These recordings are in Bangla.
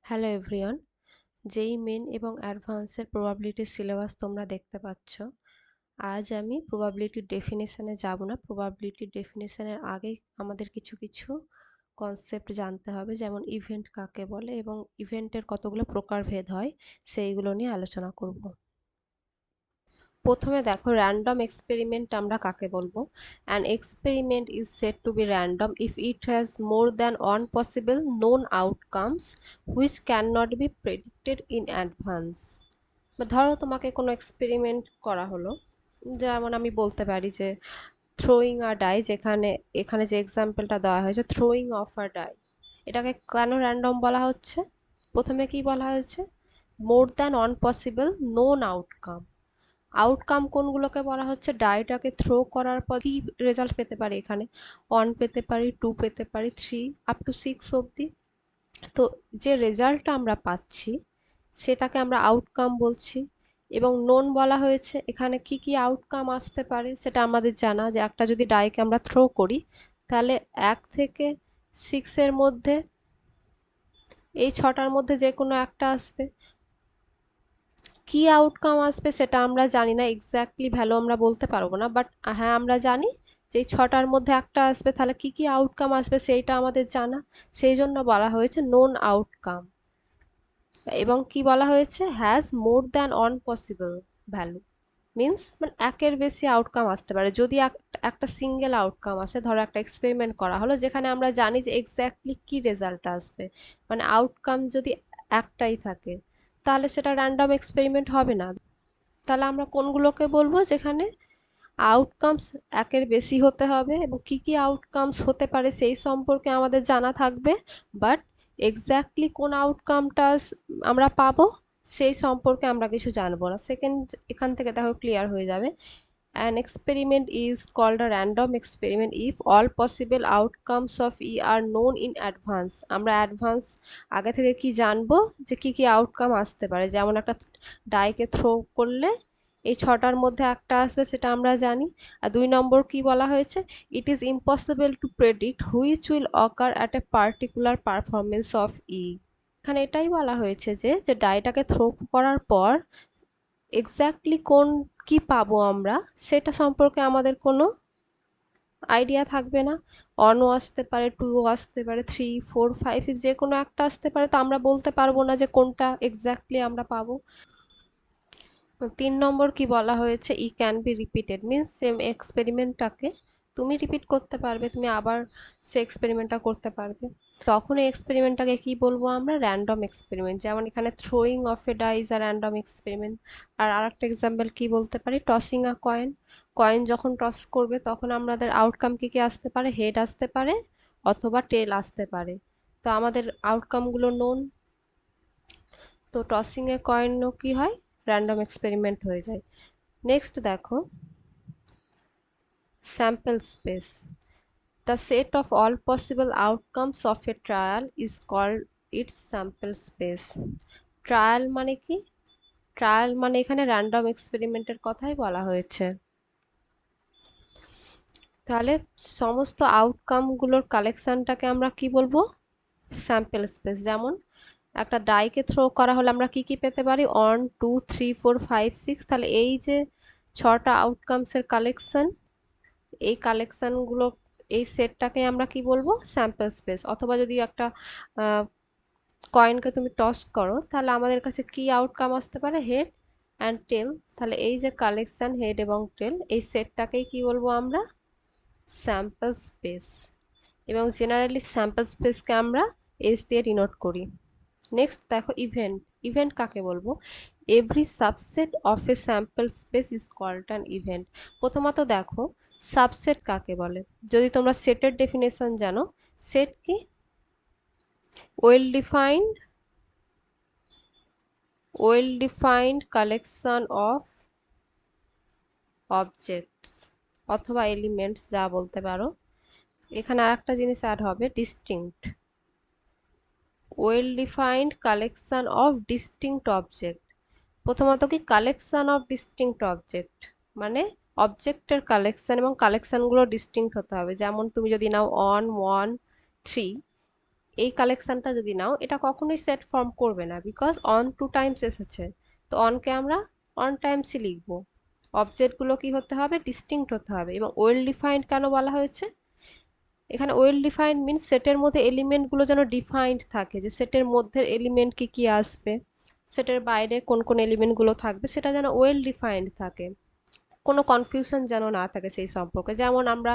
হ্যালো এভরিওয়ান, যেই মেন এবং অ্যাডভান্সের প্রবাবিলিটির সিলেবাস তোমরা দেখতে পাচ্ছ। আজ আমি প্রবাবিলিটির ডেফিনেশনে যাব না। প্রবাবিলিটির ডেফিনেশনের আগে আমাদের কিছু কিছু কনসেপ্ট জানতে হবে, যেমন ইভেন্ট কাকে বলে এবং ইভেন্টের কতগুলো প্রকারভেদ হয়, সেইগুলো নিয়ে আলোচনা করব। প্রথমে দেখো, র্যান্ডম এক্সপেরিমেন্ট আমরা কাকে বলবো। An experiment is said to be random if it has more than one possible known outcomes which can not be predicted in advance. ধরো তোমাকে কোনো এক্সপেরিমেন্ট করা হলো, যেমন আমি বলতে পারি যে থ্রোয়িং আ ডাই, যেখানে এখানে যে এক্সাম্পলটা দেওয়া হয়েছে থ্রোয়িং অফ আ ডাই, এটাকে কেন র্যান্ডম বলা হচ্ছে? প্রথমে কি বলা হয়েছে? More than one possible known outcome. Outcome কোনগুলোকে বলা হচ্ছে? ডাইটাকে থ্রো করার পর কি রেজাল্ট পেতে পারি, এখানে 1 পেতে পারি, 2 পেতে পারি, 3 আপ টু 6 অবধি। তো যে রেজাল্টটা আমরা পাচ্ছি সেটাকে আমরা আউটকাম বলছি। এবং নোন বলা হয়েছে, এখানে কি কি আউটকাম আসতে পারে সেটা আমাদের জানা, যে একটা যদি ডাইকে আমরা থ্রো করি তাহলে 1 থেকে 6-এর মধ্যে, এই 6টার মধ্যে যে কোনো একটা আসবে। কি আউটকাম আসবে সেটা আমরা জানি না, এক্স্যাক্টলি ভ্যালু আমরা বলতে পারবো না, বাট হ্যাঁ আমরা জানি যে 6টার মধ্যে একটা আসবে, তাহলে কি কি আউটকাম আসবে সেইটা আমাদের জানা। সেই জন্য বলা হয়েছে নোন আউটকাম। এবং কি বলা হয়েছে? Has more than one possible value, means মানে একের বেশি আউটকাম আসতে পারে। যদি একটা সিঙ্গেল আউটকাম আসে, ধরো একটা এক্সপেরিমেন্ট করা হলো যেখানে আমরা জানি যে এক্স্যাক্টলি কি রেজাল্ট আসবে, মানে আউটকাম যদি একটাই থাকে, তাহলে সেটা র্যান্ডম এক্সপেরিমেন্ট হবে না। তাহলে আমরা কোনগুলোকে বলবো? যেখানে আউটকামস একের বেশি হতে হবে এবং কি কি আউটকামস হতে পারে সেই সম্পর্কে আমাদের জানা থাকবে, বাট এক্স্যাক্টলি কোন আউটকামটা আমরা পাবো সেই সম্পর্কে আমরা কিছু জানবো না। সেকেন্ড, এখান থেকে দেখো ক্লিয়ার হয়ে যাবে। An experiment is called a random experiment if all possible outcomes of E are known in advance. আমরা অ্যাডভান্স আগে থেকে কি জানবো যে কি কি আউটকাম আসতে পারে, যেমন একটা ডাইকে থ্রো করলে এই 6টার মধ্যে একটা আসবে সেটা আমরা জানি। আর 2 নম্বর কি বলা হয়েছে? It is impossible to predict which will occur at a particular performance of E. এখানে এটাই বলা হয়েছে যে যে ডাইটাকে থ্রো করার পর এক্স্যাক্টলি কি পাবো আমরা সেটা সম্পর্কে আমাদের কোনো আইডিয়া থাকবে না। 1ও আসতে পারে, 2ও আসতে পারে, 3, 4, 5, 6 যে কোনো একটা আসতে পারে, তো আমরা বলতে পারবো না যে কোনটা এক্স্যাক্টলি আমরা পাবো। 3 নম্বর কি বলা হয়েছে? E can be repeated, means same এক্সপেরিমেন্টটাকে তুমি রিপিট করতে পারবে, তুমি আবার সে এক্সপেরিমেন্টটা করতে পারবে। তখন এই এক্সপেরিমেন্টটাকে কি বলবো আমরা? Random experiment. যেমন এখানে throwing of a die is a random experiment. আর আরেকটা এক্সাম্পল কি বলতে পারি? Tossing a coin. কয়েন যখন টস করবে তখন আমাদের আউটকাম কি কি আসতে পারে? হেড আসতে পারে অথবা টেল আসতে পারে। তো আমাদের আউটকামগুলো নোন। তো টসিং এ কয়েনও কি হয়? র্যান্ডম এক্সপেরিমেন্ট হয়ে যায়। নেক্সট দেখো, sample space. The set of all possible outcomes of a trial is called its sample space. Trial মানে কি? ট্রায়াল মানে এখানে র্যান্ডম এক্সপেরিমেন্টের কথাই বলা হয়েছে। তাহলে সমস্ত আউটকামগুলোর কালেকশনটাকে আমরা কি বলবো? Sample space. যেমন একটা ডাইকে থ্রো করা হলে আমরা কি কি পেতে পারি? 1, 2, 3, 4, 5, 6। তাহলে এই যে 6টা আউটকামসের কালেকশন, এই কালেকশনগুলো, এই সেটটাকে আমরা কি বলবো? Sample space. অথবা যদি একটা কয়েনকে তুমি টস করো তাহলে আমাদের কাছে কি আউটকাম আসতে পারে? Head and tell. তাহলে এই যে কালেকশন হেড এবং টেল, এই সেটটাকেই কি বলবো আমরা? Sample space. এবং জেনারেলি স্যাম্পল স্পেসকে আমরা এস দিয়ে ডিনোট করি। নেক্সট দেখো, ইভেন্ট। ইভেন্ট কাকে বলবো? Every subset of a sample space is called an event. প্রথমত দেখো, সাবসেট কাকে বলে। যদি তোমরা সেটের ডেফিনেশন জানো, সেট কি? Well defined collection of objects অথবা এলিমেন্টস, যা বলতে পারো। এখানে আর একটা জিনিস অ্যাড হবে, distinct. Well defined collection of distinct object. প্রথমত কি? কালেকশন অফ ডিস্টিংক্ট অবজেক্ট মানে অবজেক্টের কালেকশন, এবং কালেকশনগুলো ডিস্টিংক্ট হতে হবে। যেমন তুমি যদি নাও 1, 1, 3, এই কালেকশনটা যদি নাও, এটা কখনোই সেট ফর্ম করবে না, বিকজ অন 2 টাইমস এসেছে। তো অনকে আমরা অন টাইমসই লিখবো। অবজেক্টগুলো কি হতে হবে, ডিস্টিংক্ট হতে হবে। এবং ওয়েল ডিফাইন্ড কেন বলা হয়েছে, এখানে ওয়েল ডিফাইন্ড মিনস সেটের মধ্যে এলিমেন্টগুলো যেন ডিফাইন্ড থাকে, যে সেটের মধ্যে এলিমেন্ট কি কি আসবে, সেটের বাইরে কোন কোন এলিমেন্টগুলো থাকবে, সেটা যেন ওয়েল ডিফাইন্ড থাকে, কোনো কনফিউশন যেন না থাকে সেই সম্পর্কে। যেমন আমরা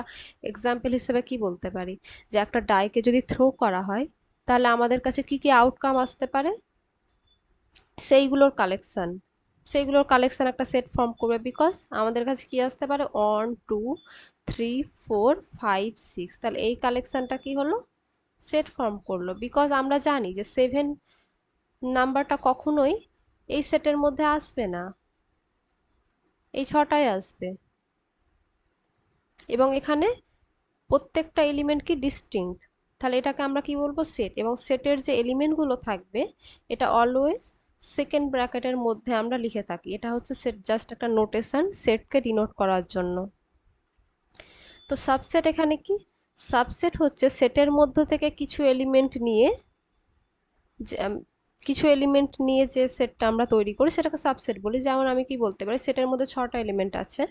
এক্সাম্পল হিসেবে কি বলতে পারি, যে একটা ডাইকে যদি থ্রো করা হয়, তাহলে আমাদের কাছে কি কি আউটকাম আসতে পারে, সেইগুলোর কালেকশন একটা সেট ফর্ম করবে। বিকজ আমাদের কাছে কি আসতে পারে, 1 2 3 4 5 6, তাহলে এই কালেকশনটা কি হলো, সেট ফর্ম করলো। বিকজ আমরা জানি যে 7 নাম্বারটা কখনোই এই সেটের মধ্যে আসবে না, এই 6টায় আসবে। এবং এখানে প্রত্যেকটা এলিমেন্ট কি ডিস্টিংক্ট, তাহলে এটাকে আমরা কি বলবো, সেট। এবং সেটের যে এলিমেন্টগুলো থাকবে, এটা অলওয়েজ সেকেন্ড ব্র্যাকেটের মধ্যে আমরা লিখে থাকি। এটা হচ্ছে সেট, জাস্ট একটা নোটেশন সেটকে ডিনোট করার জন্য। তো সাবসেট এখানে কি, সাবসেট হচ্ছে সেটের মধ্য থেকে কিছু এলিমেন্ট নিয়ে, কিছু এলিমেন্ট নিয়ে যে সেটটা আমরা তৈরি করি সেটাকে সাবসেট বলি। যেমন আমি কি বলতে পারি, সেটের মধ্যে 6টা এলিমেন্ট আছে,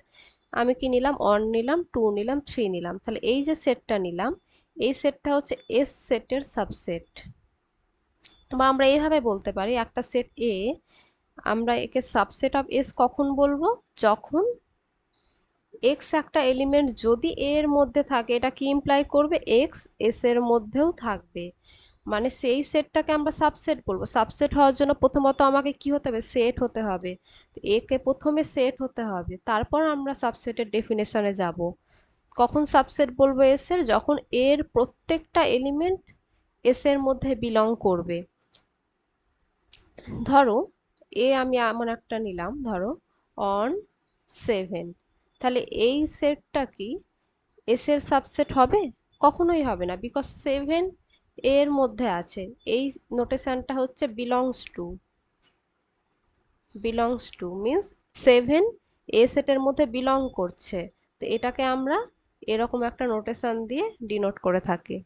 আমি কি নিলাম, 1 নিলাম, 2 নিলাম, 3 নিলাম, তাহলে এই যে সেটটা নিলাম, এই সেটটা হচ্ছে এস সেটের সাবসেট। বা আমরা এইভাবে বলতে পারি, একটা সেট এ, আমরা একে সাবসেট অফ এস কখন বলবো, যখন এক্স একটা এলিমেন্ট যদি এ এর মধ্যে থাকে, এটা কি ইমপ্লাই করবে, এক্স এস এর মধ্যেও থাকবে, মানে সেই সেটটাকে আমরা সাবসেট বলবো। সাবসেট হওয়ার জন্য প্রথমত আমাকে কি হতে হবে, সেট হতে হবে। তো একে প্রথমে সেট হতে হবে, তারপর আমরা সাবসেটের ডেফিনেশনে যাব। কখন সাবসেট বলবো এস এর, যখন এর প্রত্যেকটা এলিমেন্ট এস এর মধ্যে বিলং করবে। ধরো আমি এমন একটা নিলাম, ধরো অন 7, তাহলে এই সেটটা কি এস এর সাবসেট হবে, কখনোই হবে না, বিকজ 7 এর মধ্যে আছে। এই নোটেশনটা হচ্ছে বিলংস টু মিন্স 7 এ সেটের মধ্যে বিলং করছে। তো এটাকে আমরা এরকম একটা নোটেশন দিয়ে ডিনোট করে থাকি।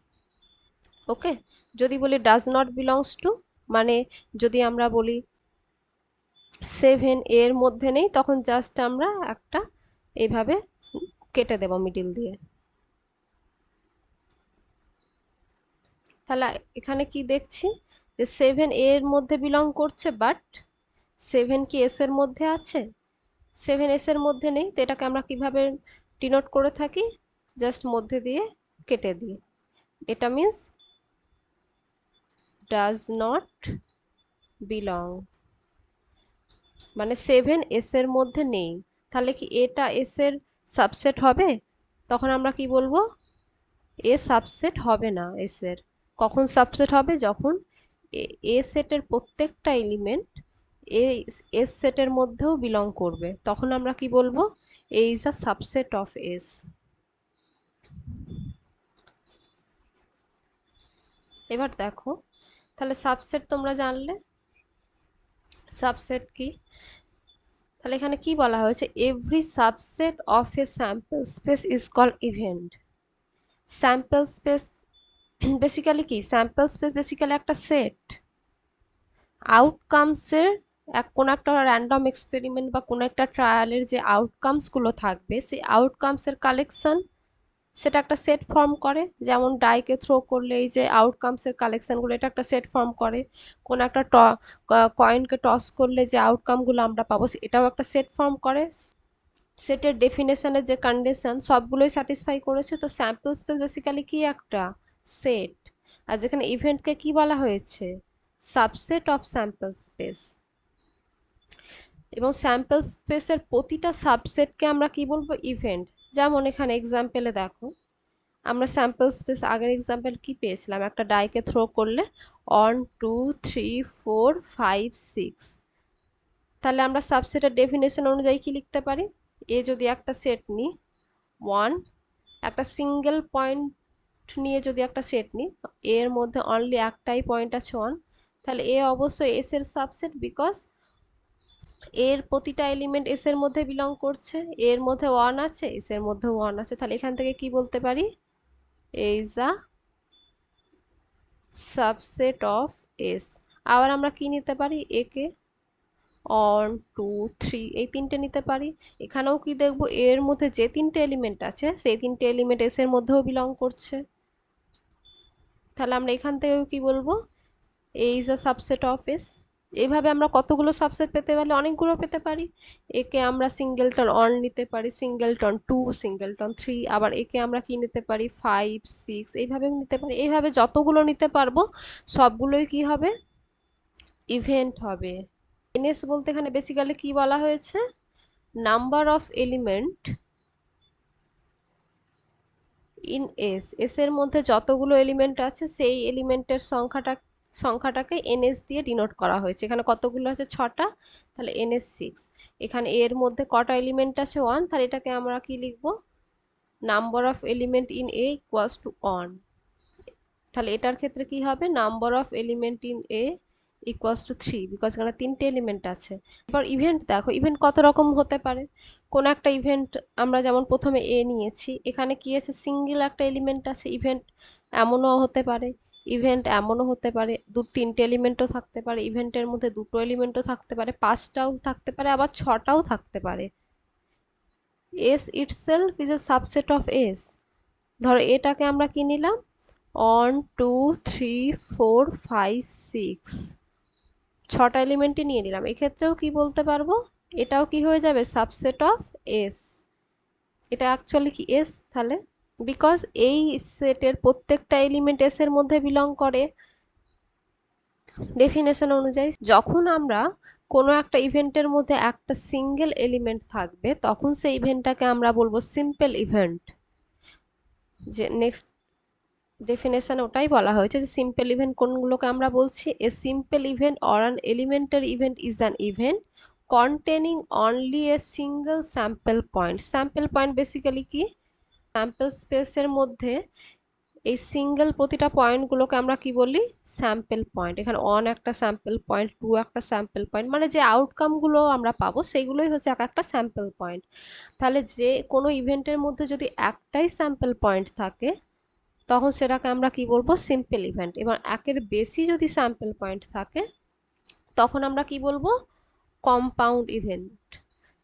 ওকে, যদি বলি ডাজ নট বিলংস টু, মানে যদি আমরা বলি 7 এর মধ্যে নেই, তখন জাস্ট আমরা একটা এইভাবে কেটে দেব মিডিল দিয়ে। তাহলে এখানে কি দেখছি, যে 7 এর মধ্যে বিলং করছে, বাট 7 কি এস এর মধ্যে আছে, 7 এস এর মধ্যে নেই। তো এটাকে আমরা কিভাবে ডিনোট করে থাকি, জাস্ট মধ্যে দিয়ে কেটে দিই। এটা মিন্স ডাজ নট বিলং, মানে 7 এস এর মধ্যে নেই। তাহলে কি এটা এস এর সাবসেট হবে, তখন আমরা কি বলবো, এ সাবসেট হবে না এস এর। কখন সাবসেট হবে, যখন এ সেটের প্রত্যেকটা এলিমেন্ট এ এস সেটের মধ্যেও বিলং করবে, তখন আমরা কি বলবো, A is a subset of S. এবার দেখো, তাহলে সাবসেট তোমরা জানলে সাবসেট কি। তাহলে এখানে কি বলা হয়েছে, every subset of a sample space is called event. Sample space basically কি, স্যাম্পল স্পেস বেসিক্যালি একটা সেট। আউটকামসের কোনো একটা র্যান্ডম এক্সপেরিমেন্ট বা কোনো একটা ট্রায়ালের যে আউটকামসগুলো থাকবে, সেই আউটকামসের কালেকশন, সেটা একটা সেট ফর্ম করে। যেমন ডাইকে থ্রো করলে এই যে আউটকামসের কালেকশনগুলো, এটা একটা সেট ফর্ম করে। কোনো একটা কয়েনকে টস করলে যে আউটকামগুলো আমরা পাবো, এটাও একটা সেট ফর্ম করে। সেটের ডেফিনেশনের যে কন্ডিশন সবগুলোই স্যাটিসফাই করেছে। তো স্যাম্পল স্পেস বেসিক্যালি কি, একটা সেট। আর যেখানে ইভেন্টকে কি বলা হয়েছে, সাবসেট অফ স্যাম্পল স্পেস। এবং স্যাম্পল স্পেসের প্রতিটা সাবসেটকে আমরা কি বলবো, ইভেন্ট। যেমন এখানে এক্সাম্পলে দেখো, আমরা স্যাম্পল স্পেস আগের এক্সাম্পল কি পেয়েছিলাম, একটা ডাইকে থ্রো করলে 1 2 3 4 5 6, তাহলে আমরা সাবসেটের ডেফিনেশন অনুযায়ী কি লিখতে পারি, এ যদি একটা সেট নিই, 1 একটা সিঙ্গেল পয়েন্ট নিয়ে যদি একটা সেট নিই, এর মধ্যে অনলি একটাই পয়েন্ট আছে 1, তাহলে এ অবশ্যই এস এর সাবসেট, বিকজ এর প্রতিটা এলিমেন্ট এস এর মধ্যে বিলং করছে। এর মধ্যে 1 আছে, এস এর মধ্যে 1 আছে, তাহলে এখান থেকে কি বলতে পারি, A is a subset of S. আবার আমরা কি নিতে পারি, একে 1 2 3 এই তিনটে নিতে পারি। এখানেও কি দেখব, এর মধ্যে যে তিনটে এলিমেন্ট আছে সেই তিনটে এলিমেন্ট এস এর মধ্যেও বিলং করছে। তাহলে আমরা এখান থেকেও কি বলবো, A is a subset of S. এইভাবে আমরা কতগুলো সাবসেট পেতে পারি, অনেকগুলো পেতে পারি। একে আমরা সিঙ্গেলটন 1 নিতে পারি, সিঙ্গেলটন 2, সিঙ্গেলটন 3, আবার একে আমরা কি নিতে পারি 5 6 এইভাবেও নিতে পারি। এইভাবে যতগুলো নিতে পারবো সবগুলোই কি হবে, ইভেন্ট হবে। এনএস বলতে এখানে বেসিক্যালি কি বলা হয়েছে, number of element in S. S এর মধ্যে যতগুলো এলিমেন্ট আছে সেই এলিমেন্টের সংখ্যাটাকে এনএস দিয়ে ডিনোট করা হয়েছে। এখানে কতগুলো আছে, 6টা, তাহলে এনএস 6। এখানে এর মধ্যে কটা এলিমেন্ট আছে 1, তাহলে এটাকে আমরা কি লিখবো, number of element in a equals to 1। তাহলে এটার ক্ষেত্রে কি হবে, number of element in a equals to 3, because এখানে তিনটে এলিমেন্ট আছে। এবার ইভেন্ট দেখো, ইভেন্ট কত রকম হতে পারে। কোন একটা ইভেন্ট আমরা যেমন প্রথমে এ নিয়েছি, এখানে কি আছে, সিঙ্গেল একটা এলিমেন্ট আছে। ইভেন্ট এমনও হতে পারে, ইভেন্ট এমনও হতে পারে তিনটে এলিমেন্টও থাকতে পারে, ইভেন্টের মধ্যে দুটো এলিমেন্টও থাকতে পারে, 5টাও থাকতে পারে, আবার 6টাও থাকতে পারে। S itself is a subset of S. ধরো এটাকে আমরা কি নিলাম, 1 2 3 4 5 6, 6টা এলিমেন্টই নিয়ে নিলাম। এক্ষেত্রেও কি বলতে পারবো, এটাও কি হয়ে যাবে, সাবসেট অফ এস। এটা অ্যাকচুয়ালি কি এস, তাহলে বিকজ এই সেটের প্রত্যেকটা এলিমেন্ট এস এর মধ্যে বিলং করে ডেফিনেশন অনুযায়ী। যখন আমরা কোনো একটা ইভেন্টের মধ্যে একটা সিঙ্গেল এলিমেন্ট থাকবে তখন সেই ইভেন্টটাকে আমরা বলবো সিম্পল ইভেন্ট। যে নেক্সট ডেফিনেশন ওটাই বলা হয়েছে যে সিম্পল ইভেন্ট কোনগুলোকে আমরা বলছি, a simple event or an elementary event is an event containing only a single sample point. Sample point basically কি, স্যাম্পল স্পেসের মধ্যে এই সিঙ্গেল প্রতিটা পয়েন্টগুলোকে আমরা কি বলি, স্যাম্পল পয়েন্ট। এখানে 1 একটা স্যাম্পল পয়েন্ট, 2 একটা স্যাম্পল পয়েন্ট, মানে যে আউটকামগুলো আমরা পাবো সেগুলোই হচ্ছে এক একটা স্যাম্পল পয়েন্ট। তাহলে যে কোনো ইভেন্টের মধ্যে যদি একটাই স্যাম্পল পয়েন্ট থাকে তখন সেটাকে আমরা কি বলবো, সিম্পল ইভেন্ট। এবং একের বেশি যদি স্যাম্পল পয়েন্ট থাকে তখন আমরা কি বলবো, কম্পাউন্ড ইভেন্ট।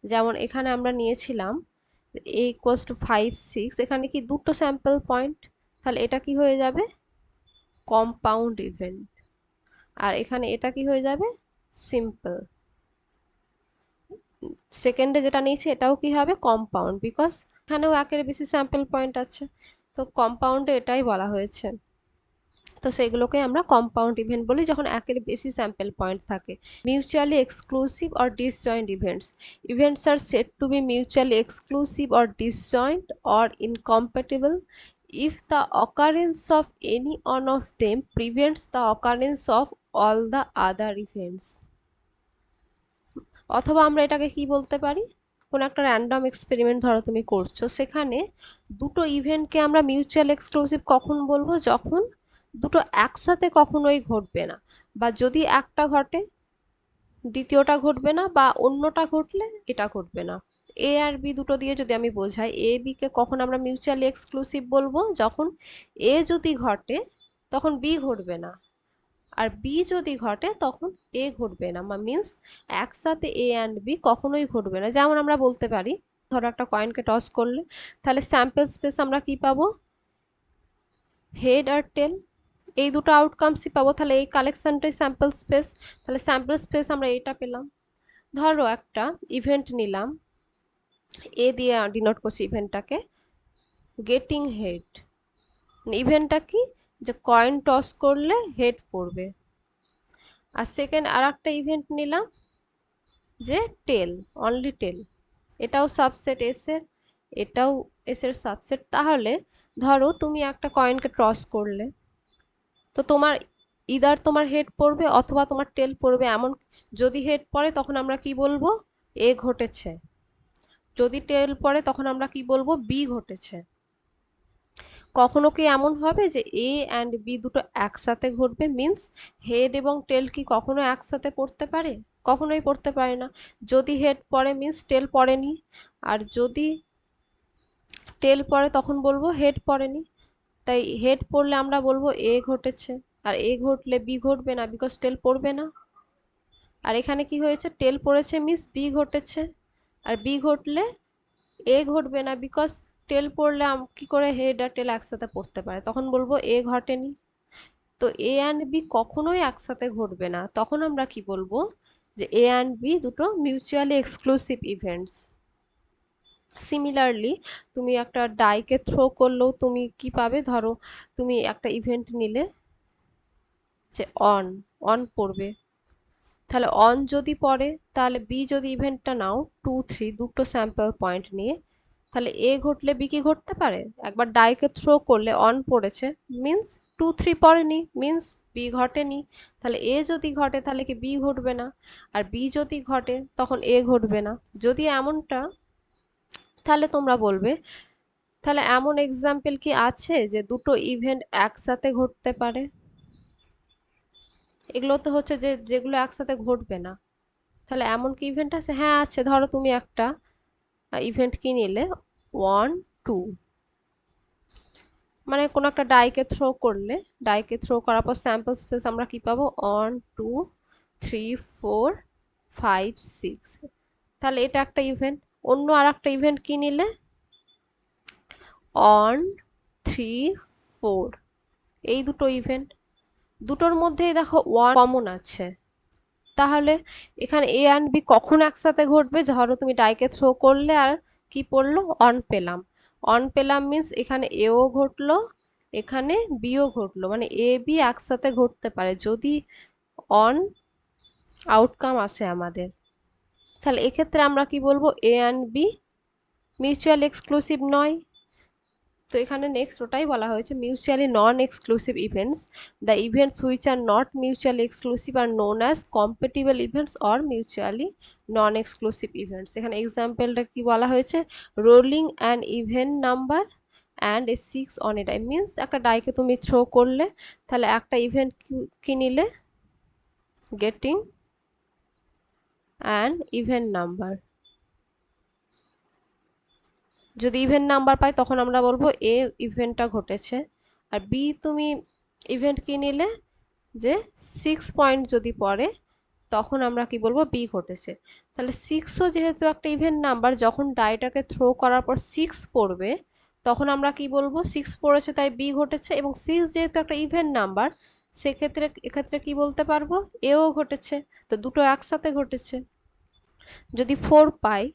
যেমন এখানে আমরা নিয়েছিলাম এ ইকুয়ালস টু 5 6, এখানে কি দুটো স্যাম্পল পয়েন্ট, তাহলে এটা কি হয়ে যাবে, কম্পাউন্ড ইভেন্ট। আর এখানে এটা কি হয়ে যাবে, সিম্পল। সেকেন্ডে যেটা নিয়েছি এটাও কি হবে, কম্পাউন্ড, বিকজ এখানেও একের বেশি স্যাম্পল পয়েন্ট আছে, তো কম্পাউন্ডে এটাই বলা হয়েছে। তো সেগুলোকে আমরা কম্পাউন্ড ইভেন্ট বলি যখন একের বেশি স্যাম্পল পয়েন্ট থাকে। Mutually exclusive or disjoint events. Events are said to be mutually exclusive or disjoint or incompatible if the occurrence of any one of them prevents the occurrence of all the other events। অথবা আমরা এটাকে কি বলতে পারি, কোন একটা র্যান্ডম এক্সপেরিমেন্ট ধরো তুমি করছো, সেখানে দুটো ইভেন্টকে আমরা মিউচুয়াল এক্সক্লুসিভ কখন বলবো, যখন দুটো একসাথে কখনোই ঘটবে না, বা যদি একটা ঘটে দ্বিতীয়টা ঘটবে না, বা অন্যটা ঘটলে এটা ঘটবে না। এ আর বি দুটো দিয়ে যদি আমি বোঝাই, এ বি কে কখন আমরা মিউচুয়ালি এক্সক্লুসিভ বলবো, যখন এ যদি ঘটে তখন বি ঘটবে না, আর বি যদি ঘটে তখন এ ঘটবে না, মিন্স একসাথে এ অ্যান্ড বি কখনোই ঘটবে না। যেমন আমরা বলতে পারি, ধরো একটা কয়েনকে টস করলে, তাহলে স্যাম্পল স্পেস আমরা কি পাবো, হেড আর টেল, এই দুটো আউটকামসই পাবো। তাহলে এই কালেকশনটাই স্যাম্পল স্পেস, তাহলে স্যাম্পল স্পেস আমরা এটা পেলাম। ধরো একটা ইভেন্ট নিলাম, এ দিয়ে ডিনোট করছি ইভেন্টটাকে, গেটিং হেড। ইভেন্টটা কি, যে কয়েন টস করলে হেড পড়বে। আর সেকেন্ড আর একটা ইভেন্ট নিলাম যে টেল, অনলি টেল, এটাও সাবসেট এস এর, এটাও এস এর সাবসেট। তাহলে ধরো তুমি একটা কয়েনকে টস করলে, তো তোমার ইদার তোমার হেড পড়বে অথবা তোমার টেল পড়বে। এমন যদি হেড পড়ে তখন আমরা কি বলবো, এ ঘটেছে, যদি টেল পড়ে তখন আমরা কি বলবো, বি ঘটেছে। কখনো কি এমন হবে যে এ অ্যান্ড বি দুটো একসাথে ঘটবে, মিন্স হেড এবং টেল কি কখনো একসাথে পড়তে পারে, কখনোই পড়তে পারে না। যদি হেড পড়ে মিন্স টেল পড়েনি, আর যদি টেল পড়ে তখন বলবো হেড পড়েনি। তাই হেড পড়লে আমরা বলবো এ ঘটেছে, আর এ ঘটলে বি ঘটবে না, বিকজ টেল পড়বে না। আর এখানে কি হয়েছে, টেল পড়েছে মিস বি ঘটেছে, আর বি ঘটলে এ ঘটবে না, বিকজ টেল পড়লে কি করে হেড আর টেল একসাথে পড়তে পারে, তখন বলবো এ ঘটেনি। তো এ অ্যান্ড বি কখনোই একসাথে ঘটবে না, তখন আমরা কি বলবো, যে এ অ্যান্ড বি দুটো মিউচুয়ালি এক্সক্লুসিভ ইভেন্টস। সিমিলারলি তুমি একটা ডাইকে থ্রো করলেও তুমি কি পাবে, ধরো তুমি একটা ইভেন্ট নিলে যে অন, অন পড়বে, তাহলে অন যদি পড়ে, তাহলে বি যদি ইভেন্টটা নাও 2 3 দুটো স্যাম্পল পয়েন্ট নিয়ে, তাহলে এ ঘটলে বি কি ঘটতে পারে, একবার ডাইকে থ্রো করলে অন পড়েছে, মিন্স 2 3 পড়েনি, মিন্স বি ঘটেনি। তাহলে এ যদি ঘটে তাহলে কি বি ঘটবে না, আর বি যদি ঘটে তখন এ ঘটবে না। যদি এমনটা, তাহলে তোমরা বলবে, তাহলে এমন এক্সাম্পল কি আছে যে দুটো ইভেন্ট একসাথে ঘটতে পারে? এগুলো তো হচ্ছে যে যেগুলো একসাথে ঘটবে না। তাহলে এমন কি ইভেন্ট আছে? হ্যাঁ আছে, ধরো তুমি একটা ইভেন্ট কি নিলে 1 2, মানে কোনো একটা ডাইকে থ্রো করলে, ডাইকে থ্রো করার পর স্যাম্পল স্পেস আমরা কি পাবো, 1 2 3 4 5 6, তাহলে এটা একটা ইভেন্ট। অন্য আর একটা ইভেন্ট কি নিলে 1 3 4, এই দুটো ইভেন্ট, দুটোর মধ্যেই দেখো ওয়ান কমন আছে। তাহলে এখানে এ অ্যান্ড বি কখন একসাথে ঘটবে, ধরো তুমি ডাইকে থ্রো করলে আর কি পড়লো, অন পেলাম। অন পেলাম মিন্স এখানে এও ঘটলো, এখানে বিও ঘটলো, মানে এ বি একসাথে ঘটতে পারে যদি অন আউটকাম আসে আমাদের। তাহলে এক্ষেত্রে আমরা কি বলবো, A and B mutual exclusive নয়। তো এখানে নেক্সট ওটাই বলা হয়েছে, mutually non exclusive events, the events which are not mutually exclusive are known as compatible events or mutually non exclusive events. এখানে এক্সাম্পলটা কি বলা হয়েছে, rolling an event number and a 6 on a die, means একটা ডাইকে তুমি থ্রো করলে, তাহলে একটা ইভেন্ট কি নিলে, গেটিং অ্যান ইভেন্ট নাম্বার, যদি ইভেন্ট নাম্বার পাই তখন আমরা বলবো এ ইভেন্টটা ঘটেছে। আর বি তুমি ইভেন্ট কি নিলে, যে 6 পয়েন্ট যদি পড়ে, তখন আমরা কি বলবো, বি ঘটেছে। তাহলে 6ও যেহেতু একটা ইভেন্ট নাম্বার, যখন ডাইটাকে থ্রো করার পর 6 পড়বে, তখন আমরা কি বলবো, 6 পড়েছে তাই বি ঘটেছে, এবং 6 যেহেতু একটা ইভেন্ট নাম্বার, সেক্ষেত্রে এক্ষেত্রে কি বলতে পারবো, এও ঘটেছে। তো দুটো একসাথে ঘটেছে। যদি 4 পাই,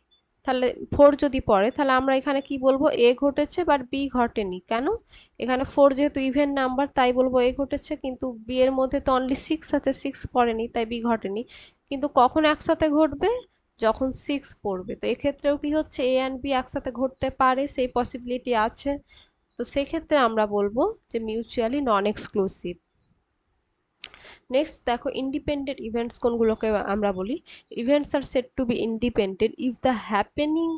তাহলে 4 যদি পড়ে, তাহলে আমরা এখানে কি বলবো, এ ঘটেছে বাট বি ঘটেনি, কেন, এখানে 4 যেহেতু ইভেন নাম্বার তাই বলবো এ ঘটেছে, কিন্তু বি এর মধ্যে তো অনলি 6 আছে, 6 পড়েনি তাই বি ঘটেনি। কিন্তু কখন একসাথে ঘটবে, যখন 6 পড়বে। তো এক্ষেত্রেও কি হচ্ছে, এ অ্যান্ড বি একসাথে ঘটতে পারে, সেই পসিবিলিটি আছে। তো সেক্ষেত্রে আমরা বলবো যে মিউচুয়ালি নন এক্সক্লুসিভ। নেক্সট দেখো, ইন্ডিপেন্ডেন্ট ইভেন্টস কোনগুলোকে আমরা বলি, events are said to be independent if the happening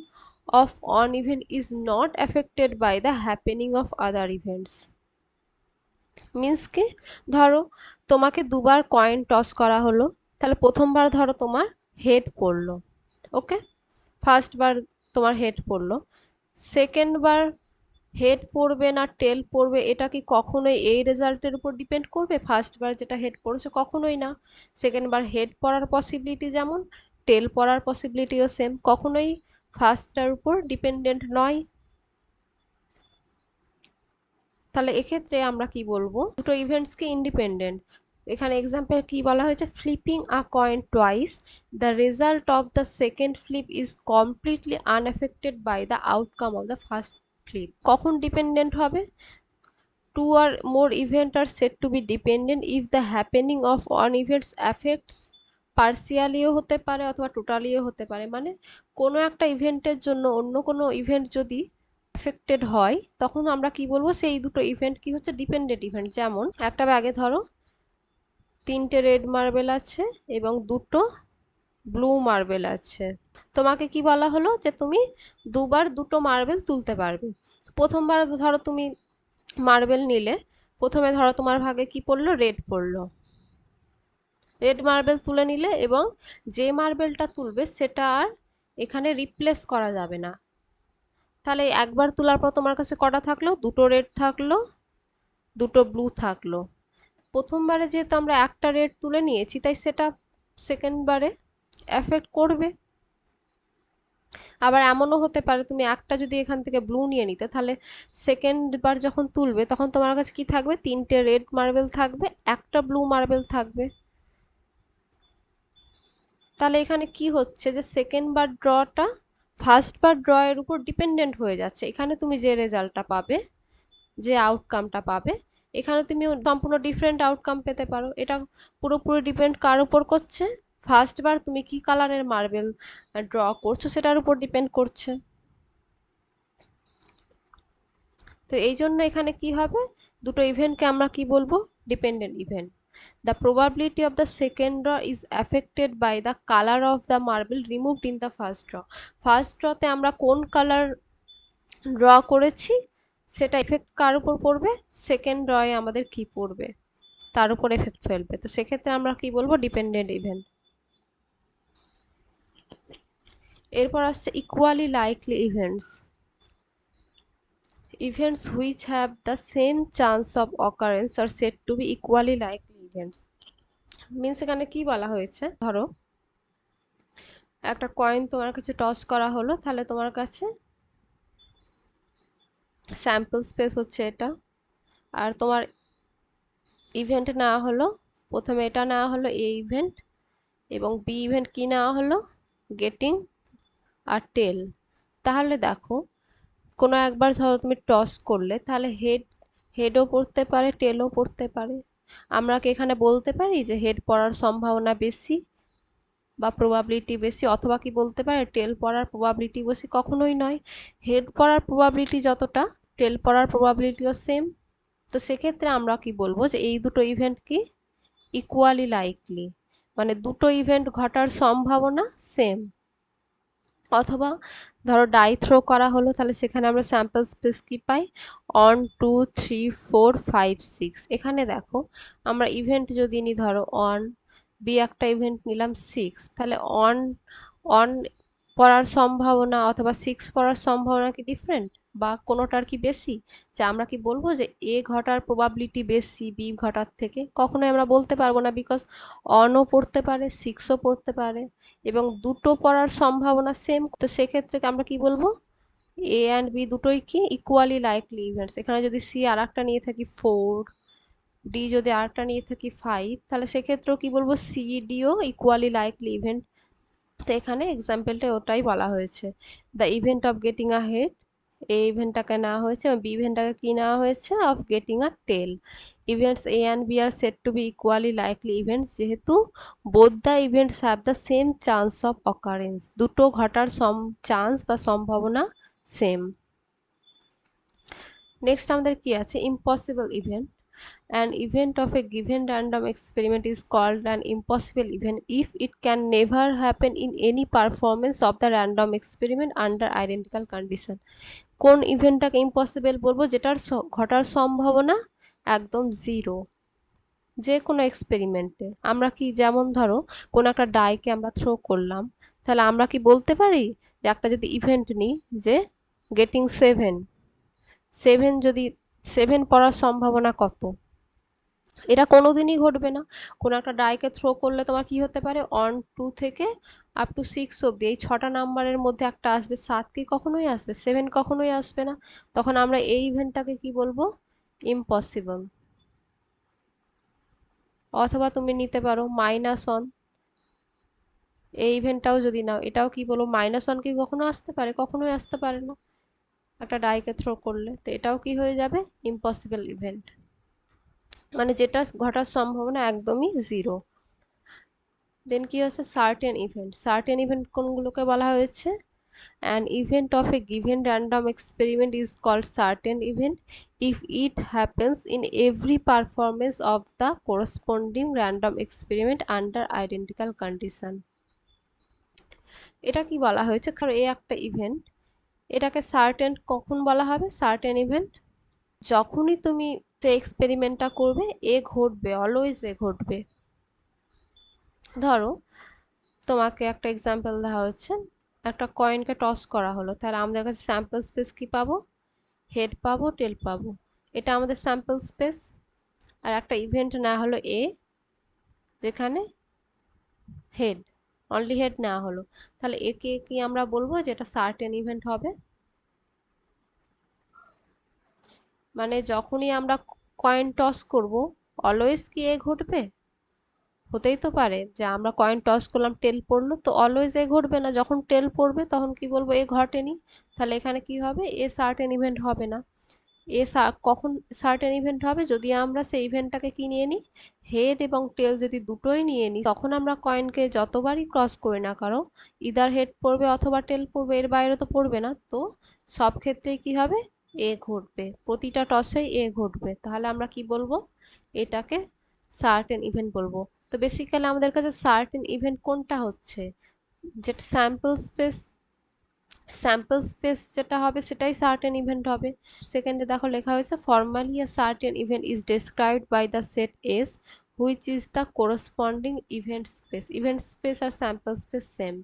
of one event is not affected by the happening of other events. Means কি, ধরো তোমাকে দুবার কয়েন টস করা হলো, তাহলে প্রথমবার ধরো তোমার হেড পড়লো, ওকে, ফার্স্ট বার তোমার হেড পড়লো, সেকেন্ড বার হেড পড়বে না টেল পড়বে, এটা কি কখনোই এই রেজাল্টের উপর ডিপেন্ড করবে, ফার্স্ট বার যেটা হেড পড়েছে, কখনোই না। সেকেন্ড বার হেড পড়ার পসিবিলিটি যেমন, টেল পড়ার পসিবিলিটিও সেম, কখনোই ফার্স্টটার উপর ডিপেন্ডেন্ট নয়। তাহলে এক্ষেত্রে আমরা কি বলবো, দুটো ইভেন্টসকে ইন্ডিপেন্ডেন্ট। এখানে এক্সাম্পল কি বলা হয়েছে, flipping a coin twice, the result of the second flip is completely unaffected by the outcome of the first flip. কখন ডিপেন্ডেন্ট হবে, two or more events are said to be dependent if the happening of one event affects পার্সিয়ালিও হতে পারে অথবা টোটালিও হতে পারে, মানে কোনো একটা ইভেন্টের জন্য অন্য কোনো ইভেন্ট যদি এফেক্টেড হয়, তখন আমরা কি বলবো, সেই দুটো ইভেন্ট কি হচ্ছে, ডিপেন্ডেন্ট ইভেন্ট। যেমন একটা ব্যাগে ধরো 3টে রেড মার্বেল আছে এবং 2টো ব্লু মার্বেল আছে, তোমাকে কি বলা হলো, যে তুমি দুবার 2টো মার্বেল তুলতে পারবে। প্রথমবার ধরো তুমি মার্বেল নিলে, প্রথমে ধরো তোমার ভাগে কি পড়লো, রেড পড়লো, রেড মার্বেল তুলে নিলে, এবং যে মার্বেলটা তুলবে সেটা আর এখানে রিপ্লেস করা যাবে না। তাহলে একবার তোলার পর তোমার কাছে কটা থাকলো, 2টো রেড থাকলো, 2টো ব্লু থাকলো। প্রথমবারে যেহেতু আমরা একটা রেড তুলে নিয়েছি, তাই সেটা সেকেন্ড বারে এফেক্ট করবে। আবার এমনও হতে পারে তুমি একটা যদি এখান থেকে ব্লু নিয়ে নিতে, তাহলে সেকেন্ড বার যখন তুলবে তখন তোমার কাছে কি থাকবে, 3টে রেড মার্বেল থাকবে, একটা ব্লু মার্বেল থাকবে। তাহলে এখানে কি হচ্ছে যে সেকেন্ড বার ড্রটা ফার্স্ট বার ড্র এর উপর ডিপেন্ডেন্ট হয়ে যাচ্ছে। এখানে তুমি যে রেজাল্টটা পাবে, যে আউটকামটা পাবে, এখানে তুমি সম্পূর্ণ ডিফারেন্ট আউটকাম পেতে পারো। এটা পুরোপুরি ডিপেন্ড কার উপর করছে, ফার্স্ট বার তুমি কি কালারের মার্বেল ড্র করছো সেটার উপর ডিপেন্ড করছে। তো এই জন্য এখানে কি হবে, দুটো ইভেন্টকে আমরা কি বলবো, dependent event. The probability of the second draw is affected by the colour of the marble removed in the first draw. First ড্রতে আমরা কোন কালার ড্র করেছি সেটা এফেক্ট কার উপর পড়বে, সেকেন্ড ড্রয়ে আমাদের কি পড়বে তার উপর এফেক্ট ফেলবে। তো সেক্ষেত্রে আমরা কি বলবো, ডিপেন্ডেন্ট ইভেন্ট। এরপর আসছে equally likely events. Events which have the same chance of occurrence are said to be equally likely events. Means এখানে কি বলা হয়েছে, ধরো একটা কয়েন তোমার কাছে টস করা হলো, তাহলে তোমার কাছে স্যাম্পল স্পেস হচ্ছে এটা, আর তোমার ইভেন্ট নেওয়া হলো, প্রথমে এটা নেওয়া হলো এ ইভেন্ট, এবং বি ইভেন্ট কি নেওয়া হলো, গেটিং আর টেল। তাহলে দেখো কোনো একবার ধরো তুমি টস করলে, তাহলে হেডও পড়তে পারে, টেলও পড়তে পারে। আমরা কি এখানে বলতে পারি যে হেড পড়ার সম্ভাবনা বেশি বা প্রবাবিলিটি বেশি, অথবা কি বলতে পারে টেল পড়ার প্রবাবিলিটি বেশি? কখনোই নয়। হেড পড়ার প্রবাবিলিটি যতটা, টেল পড়ার প্রবাবিলিটিও সেম। তো সেক্ষেত্রে আমরা কি বলবো যে এই দুটো ইভেন্ট কি ইকুয়ালি লাইকলি, মানে দুটো ইভেন্ট ঘটার সম্ভাবনা সেম। অথবা ধরো ডাই থ্রো করা হলো, তাহলে সেখানে আমরা স্যাম্পল স্পেস কি পাই, 1 2 3 4 5 6। এখানে দেখো আমরা ইভেন্ট যদি নিই, ধরো 1 বি একটা ইভেন্ট নিলাম 6, তাহলে 1 1 পড়ার সম্ভাবনা অথবা 6 পড়ার সম্ভাবনা কি ডিফারেন্ট, বা কোনোটার কি বেশি? যে আমরা কি বলবো যে এ ঘটার প্রবাবিলিটি বেশি বি ঘটার থেকে? কখনোই আমরা বলতে পারবো না, বিকজ অনও পড়তে পারে, 6ও পড়তে পারে, এবং দুটো পড়ার সম্ভাবনা সেম। তো সেক্ষেত্রে আমরা কি বলবো, এ অ্যান্ড বি দুটোই কি ইকুয়ালি লাইকলি ইভেন্টস। এখানে যদি সি আর একটা নিয়ে থাকি 4, ডি যদি আরেকটা নিয়ে থাকি 5, তাহলে সেক্ষেত্রেও কি বলবো, সি ডিও ইকুয়ালি লাইকলি ইভেন্ট। তো এখানে এক্সাম্পলটা ওটাই বলা হয়েছে, the event of getting a head, A ইভেন্টটাকে নেওয়া হয়েছে, এবং বি ইভেন্টটাকে কি নেওয়া হয়েছে, of getting a tail. Events A and B are said to be equally likely events, যেহেতু both the events have the same chance of occurrence, দুটো ঘটার চান্স বা সম্ভাবনা সেম। নেক্সট আমাদের কি আছে, impossible event. An event of a given random experiment is called an impossible event if it can never happen in any performance of the random experiment under identical condition. কোন ইভেন্টটাকে ইম্পসিবল বলবো, যেটার ঘটার সম্ভাবনা একদম জিরো, যে কোনো এক্সপেরিমেন্টে। আমরা কি, যেমন ধরো কোনো একটা ডাইকে আমরা থ্রো করলাম, তাহলে আমরা কি বলতে পারি যে একটা যদি ইভেন্ট নিই যে গেটিং 7, 7 যদি 7 পড়ার সম্ভাবনা কত? এটা কোনোদিনই ঘটবে না। কোনো একটা ডাইকে থ্রো করলে তোমার কি হতে পারে, 1 2 থেকে আপ টু 6 অব্দি, এই 6টা নাম্বারের মধ্যে একটা আসবে, 7 কি কখনোই আসবে, 7 কখনোই আসবে না। তখন আমরা এই ইভেন্টটাকে কি বলবো, ইম্পসিবল। অথবা তুমি নিতে পারো -1, এই ইভেন্টটাও যদি নাও, এটাও কি বলবো, -1 কি কখনো আসতে পারে, কখনোই আসতে পারে না একটা ডাইকে থ্রো করলে। তো এটাও কি হয়ে যাবে, ইম্পসিবল ইভেন্ট, মানে যেটা ঘটার সম্ভাবনা একদমই জিরো। দেন কি হচ্ছে, সার্টেন ইভেন্ট। সার্টেন ইভেন্ট কোনগুলোকে বলা হয়েছে, an event of a given random experiment is called certain event if it happens in every performance of the corresponding random experiment under identical condition. এটা কি বলা হয়েছে, কারণ এই একটা ইভেন্ট, এটাকে সার্টেন কখন বলা হবে, সার্টেন ইভেন্ট যখনই তুমি যে এক্সপেরিমেন্টটা করবে এ ঘটবে, অলওয়েজ এ ঘটবে। ধরো তোমাকে একটা এক্সাম্পল দেওয়া হচ্ছে, একটা কয়েনকে টস করা হলো, তাহলে আমাদের কাছে স্যাম্পল স্পেস কি পাবো, হেড পাবো, টেল পাবো। এটা আমাদের স্যাম্পল স্পেস। আর একটা ইভেন্ট নেওয়া হলো এ, যেখানে হেড, অনলি হেড নেওয়া হলো, তাহলে একে কি আমরা বলবো যে এটা সার্টেন ইভেন্ট হবে? মানে যখনই আমরা কয়েন টস করব অলওয়েজ কি এ ঘটবে? হতেই তো পারে যে আমরা কয়েন টস করলাম, টেল পড়লো, তো অলওয়েজ এ ঘটবে না, যখন টেল পড়বে তখন কি বলবো এ ঘটেনি, তাহলে এখানে কি হবে, এ সার্টেন ইভেন্ট হবে না। এ কখন সার্টেন ইভেন্ট হবে, যদি আমরা সেই ইভেন্টটাকে কি নিয়ে নিই, হেড এবং টেল যদি দুটোই নিয়ে নিই, তখন আমরা কয়েনকে যতবারই ক্রস করি না কারো, ইদার হেড পড়বে অথবা টেল পড়বে, এর বাইরে তো পড়বে না, তো সব ক্ষেত্রেই কি হবে, এ ঘটবে, প্রতিটা টসেই এ ঘটবে, তাহলে আমরা কি বলবো, এটাকে সার্টেন ইভেন্ট বলবো। তো বেসিক্যালি আমাদের কাছে সার্টেন ইভেন্ট কোনটা হচ্ছে, যেটা স্যাম্পল স্পেস যেটা হবে সেটাই সার্টেন ইভেন্ট হবে। সেকেন্ডে দেখো লেখা হয়েছে formally a certain event is described by the set S which is the corresponding event space আর স্যাম্পল স্পেস সেম।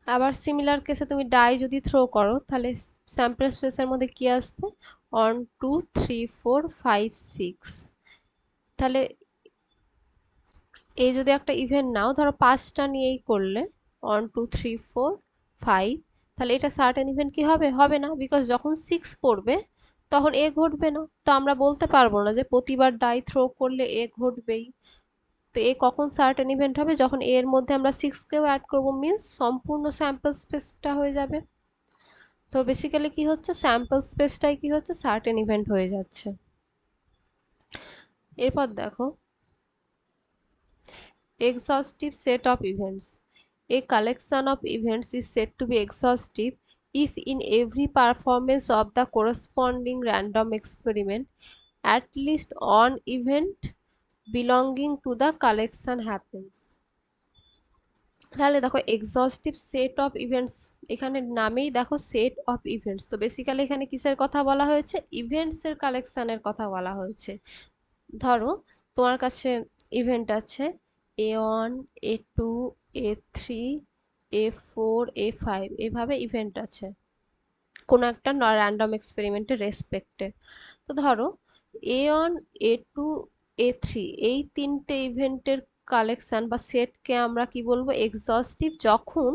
আবার সিমিলার কেসে তুমি ডাই যদি থ্রো করো তাহলে স্যাম্পল স্পেসের মধ্যে কি আসবে, 1 2 3 4 5 6, তাহলে এই যদি একটা ইভেন্ট নাও, ধরো 5টা নিয়েই করলে 1 2 3 4 5, তাহলে এটা সার্টেন ইভেন্ট কি হবে, হবে না, বিকজ যখন 6 পড়বে তখন এ ঘটবে না, তো আমরা বলতে পারবো না যে প্রতিবার ডাই থ্রো করলে এ ঘটবেই। তো এ কখন সার্টেন ইভেন্ট হবে, যখন এর মধ্যে আমরা 6কেও অ্যাড করবো, মিন্স সম্পূর্ণ স্যাম্পল স্পেসটা হয়ে যাবে। তো বেসিক্যালি কি হচ্ছে, স্যাম্পল স্পেসটাই কি হচ্ছে, সার্টেন ইভেন্ট হয়ে যাচ্ছে। এরপর দেখো exhaustive set of events. A collection of events is said to be exhaustive if in every performance of the corresponding random experiment at least one event belonging to the collection happens. তাহলে দেখো এক্সস্টিভ সেট অফ ইভেন্টস, এখানে নামেই দেখো সেট অফ ইভেন্টস, তো বেসিক্যালি এখানে কিসের কথা বলা হয়েছে, ইভেন্টসের কালেকশনের কথা বলা হয়েছে। ধরো তোমার কাছে ইভেন্ট আছে A1 A2 A3 A4 A5, এভাবে ইভেন্ট আছে কোনো একটা র্যান্ডম এক্সপেরিমেন্টের রেসপেক্টে। তো ধরো A1 A2 A3 এই তিনটে ইভেন্টের কালেকশন বা সেটকে আমরা কি বলবো, এক্সস্টিভ, যখন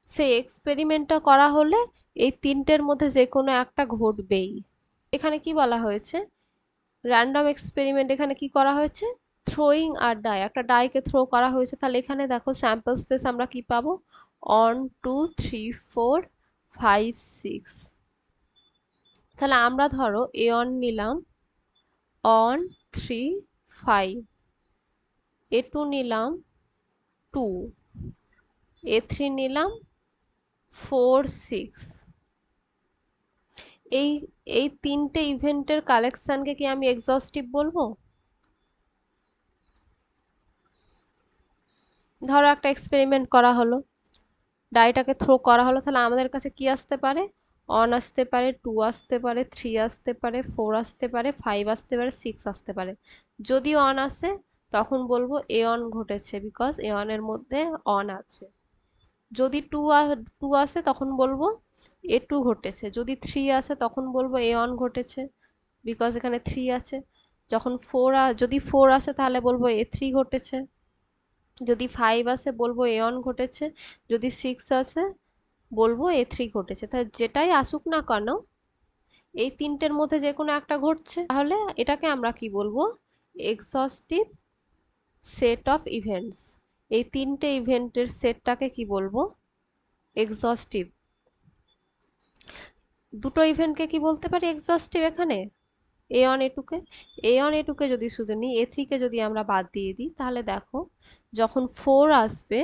সেই এক্সপেরিমেন্টটা করা হলে এই তিনটের মধ্যে যে কোনো একটা ঘটবেই। এখানে কি বলা হয়েছে, র্যান্ডম এক্সপেরিমেন্ট, এখানে কি করা হয়েছে, থ্রোয়িং আর ডাই, একটা ডাইকে থ্রো করা হয়েছে, তাহলে এখানে দেখো স্যাম্পল স্পেস আমরা কি পাবো, 1 2 3 4 5 6, তাহলে আমরা ধরো A1 নিলাম 1 3 5, A2 নিলাম 2, A3 নিলাম 4 6, এই এই তিনটে ইভেন্টের কালেকশনকে কি আমি এক্সস্টিভ বলবো? ধরো একটা এক্সপেরিমেন্ট করা হলো, ডাইটাকে থ্রো করা হলো, তাহলে আমাদের কাছে কি আসতে পারে, 1 আসতে পারে, 2 আসতে পারে, 3 আসতে পারে, 4 আসতে পারে, 5 আসতে পারে, 6 আসতে পারে। যদি 1 আসে তখন বলবো A1 ঘটেছে, বিকজ A1 এর মধ্যে 1 আছে। যদি 2 আসে তখন বলবো A2 ঘটেছে। যদি 3 আসে তখন বলবো A1 ঘটেছে, বিকজ এখানে 3 আছে। যখন যদি 4 আসে তাহলে বলবো A3 ঘটেছে। যদি 5 আসে বলবো A1 ঘটেছে। যদি 6 আসে বলবো A3 ঘটেছে। তাই যেটাই আসুক না কেন এই তিনটের মধ্যে যে কোনো একটা ঘটছে, তাহলে এটাকে আমরা কি বলবো, এক্সস্টিভ সেট অফ ইভেন্টস। এই তিনটে ইভেন্টের সেটটাকে কি বলবো, এক্সস্টিভ। দুটো ইভেন্টকে কি বলতে পারি এক্সস্টিভ এখানে, A1 A2কে যদি শুধু নিই, A3কে যদি আমরা বাদ দিয়ে দিই, তাহলে দেখো যখন 4 আসবে,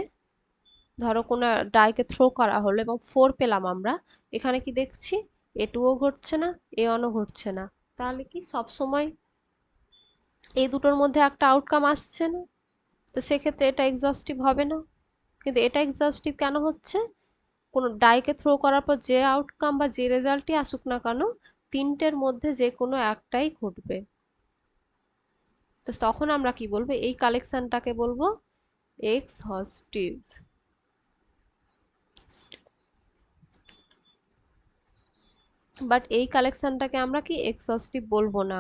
ধরো কোনো ডাইকে থ্রো করা হলো এবং 4 পেলাম আমরা, এখানে কি দেখছি, A2ও ঘটছে না, A1ও ঘটছে না, তাহলে কি সব সময় এই দুটোর মধ্যে একটা আউটকাম আসছে না, তো সেক্ষেত্রে এটা এক্সস্টিভ হবে না। কিন্তু এটা এক্সস্টিভ কেন হচ্ছে, কোনো ডাইকে থ্রো করার পর যে আউটকাম বা যে রেজাল্টই আসুক না কেন, তিনটের মধ্যে যে কোনো একটাই ঘটবে। তো তখন আমরা কি বলবো, এই কালেকশনটাকে বলবো এক্সহস্টিভ। বাট এই কালেকশনটাকে আমরা কি এক্সহস্টিভ বলবো না।